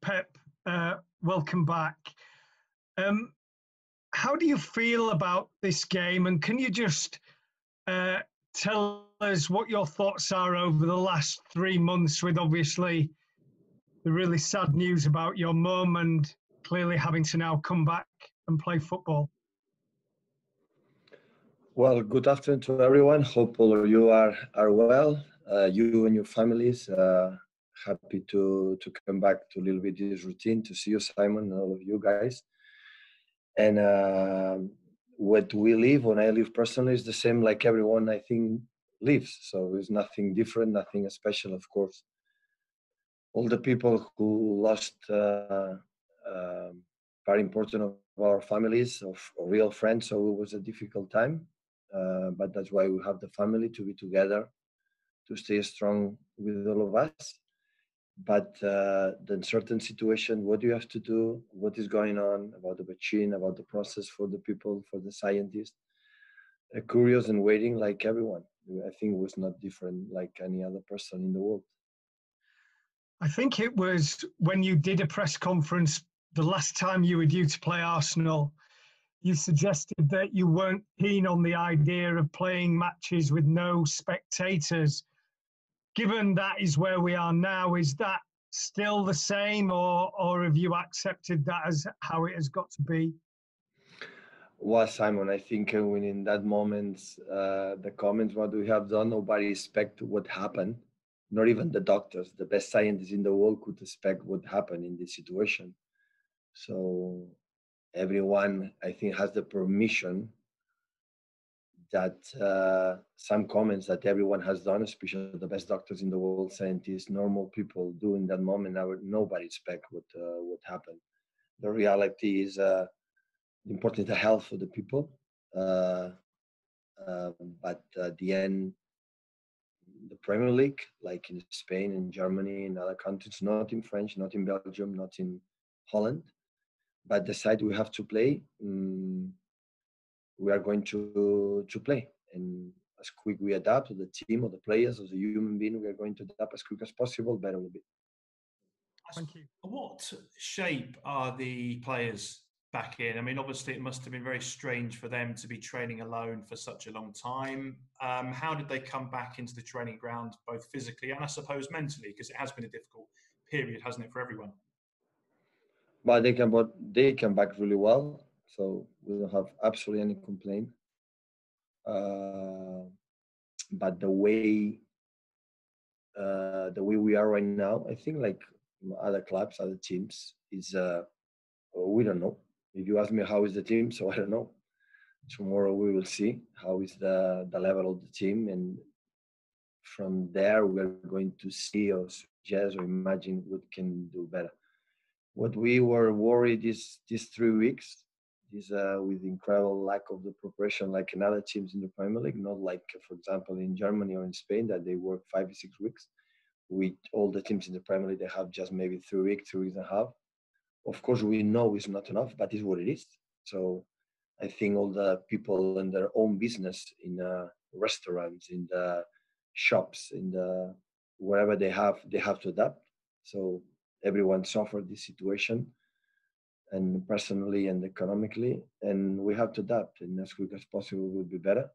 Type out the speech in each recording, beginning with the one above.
Pep, welcome back. Um, how do you feel about this game? And can you just tell us what your thoughts are over the last 3 months with obviously the really sad news about your mum and clearly having to now come back and play football? Well, good afternoon to everyone. Hope all of you are well. You and your families. Happy to come back to a little bit this routine, to see you, Simon, and all of you guys. And what we live, when I live personally, is the same like everyone I think lives. So there's nothing different, nothing special, of course. All the people who lost very important of our families, of real friends, so it was a difficult time. But that's why we have the family to be together, to stay strong with all of us. But the uncertain situation, what do you have to do? What is going on about the vaccine, about the process for the people, for the scientists? Curious and waiting like everyone. I think it was not different like any other person in the world. I think it was when you did a press conference the last time you were due to play Arsenal, you suggested that you weren't keen on the idea of playing matches with no spectators. Given that is where we are now, is that still the same, or have you accepted that as how it has got to be? Well, Simon, I think when in that moment, the comments, what we have done, nobody expect what happened. Not even the doctors, the best scientists in the world could expect what happened in this situation. So everyone, I think, has the permission that some comments that everyone has done, especially the best doctors in the world, scientists, normal people, do in that moment. Nobody expect what happened. The reality is important the health of the people, uh, but at the end, the Premier League, like in Spain and Germany and other countries, not in French, not in Belgium, not in Holland, but the side we have to play. We are going to play, and as quick we adapt to the team or the players or the human being, we are going to adapt as quick as possible, better will be. Thank you. What shape are the players back in? I mean, obviously it must have been very strange for them to be training alone for such a long time. How did they come back into the training ground, both physically and I suppose mentally, because it has been a difficult period, hasn't it, for everyone? But they come back really well, so we don't have absolutely any complaint. Uh, but the way we are right now, I think like other clubs, other teams, is we don't know. If you ask me how is the team, so I don't know. Tomorrow we will see how is the level of the team, and from there we are going to see or suggest or imagine what can do better. What we were worried is these 3 weeks, is with incredible lack of the preparation like in other teams in the Premier League, not like, for example, in Germany or in Spain that they work 5 or 6 weeks. With all the teams in the Premier League, they have just maybe 3 weeks, 3 weeks and a half. Of course, we know it's not enough, but it's what it is. So I think all the people in their own business, in restaurants, in the shops, in the wherever they have to adapt. So everyone suffered this situation, and personally and economically, and we have to adapt. And as quick as possible will be better.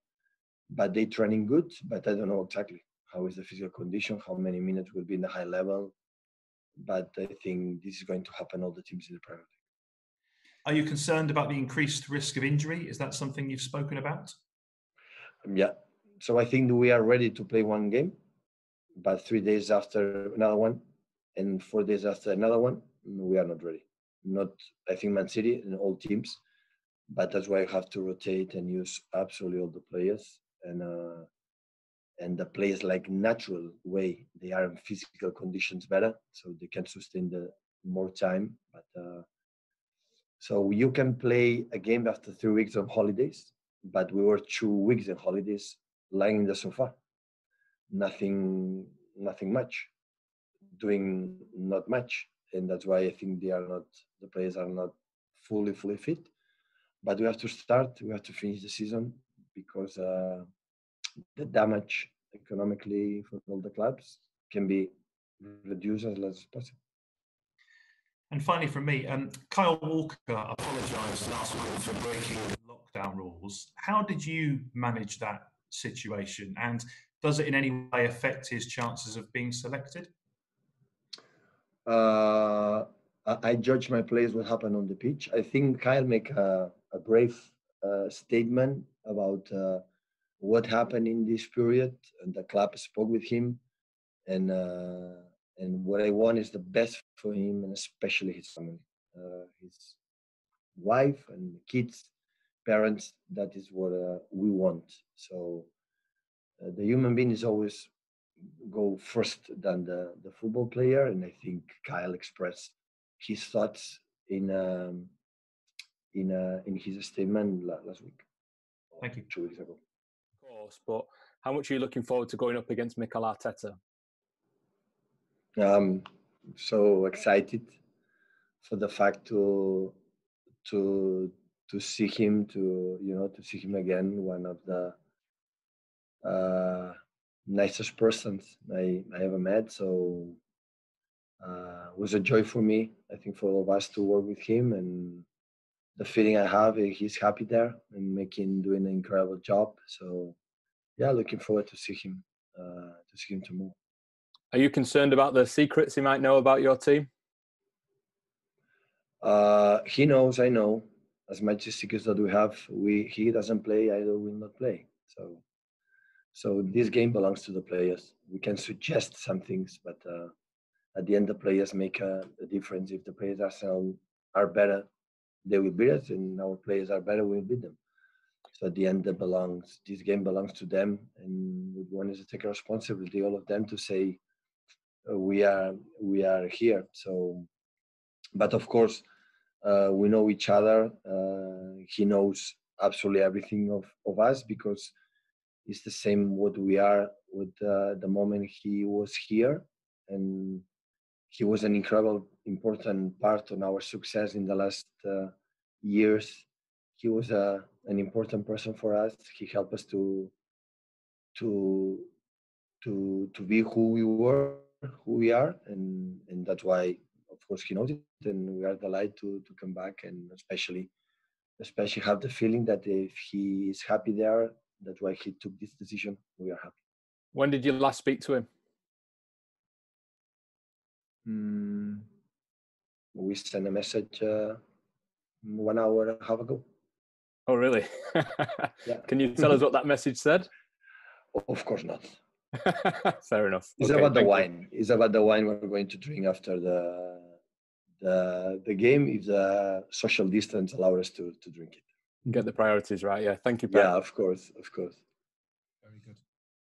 But they training good, but I don't know exactly how is the physical condition, how many minutes will be in the high level. But I think this is going to happen all the teams in the Premier League. Are you concerned about the increased risk of injury? Is that something you've spoken about? Yeah. So I think we are ready to play one game, but 3 days after another one, and 4 days after another one, we are not ready. Not, I think, Man City and all teams, but that's why I have to rotate and use absolutely all the players, and the players like natural way they are in physical conditions better, so they can sustain the more time. But so you can play a game after 3 weeks of holidays, but we were 2 weeks in holidays lying in the sofa, nothing much, doing not much, and that's why I think the players are not fully fit. But we have to start, we have to finish the season, because the damage economically for all the clubs can be reduced as less as possible. And finally, from me, Kyle Walker apologised last week for breaking lockdown rules. How did you manage that situation? And does it in any way affect his chances of being selected? I judge my players what happened on the pitch. I think Kyle make a brave statement about what happened in this period, and the club spoke with him, and what I want is the best for him, and especially his family, his wife and kids, parents. That is what we want. So the human being is always go first than the football player, and I think Kyle expressed his thoughts in his statement last week. Thank you. 2 weeks ago. Of course, but how much are you looking forward to going up against Mikel Arteta? I'm so excited for the fact to see him, to see him again. One of the nicest persons I ever met. So it was a joy for me, I think, for all of us to work with him, and the feeling I have is he's happy there and doing an incredible job. So yeah, looking forward to see him tomorrow. Are you concerned about the secrets he might know about your team? He knows, I know. As much as secrets that we have, he doesn't play, I will not play. So this game belongs to the players. We can suggest some things, but at the end, the players make a difference. If the players are better, they will beat us, and our players are better, we will beat them. So at the end, this game belongs to them, and we want to take responsibility, all of them, to say we are here. So, but of course, we know each other. He knows absolutely everything of us, because it's the same what we are with the moment he was here, and he was an incredible, important part of our success in the last years. He was an important person for us. He helped us to be who we are, and that's why, of course, he knows it, and we are delighted to come back, and especially have the feeling that if he is happy there, that's why he took this decision. We are happy. When did you last speak to him? We sent a message 1 hour and a half ago. Oh, really? Yeah. Can you tell us what that message said? Of course not. Fair enough. It's Okay, about the thank you. wine. It's about the wine we're going to drink after the game, if the social distance allows us to drink it. Get the priorities right. Yeah. Thank you, Pep. Yeah, of course.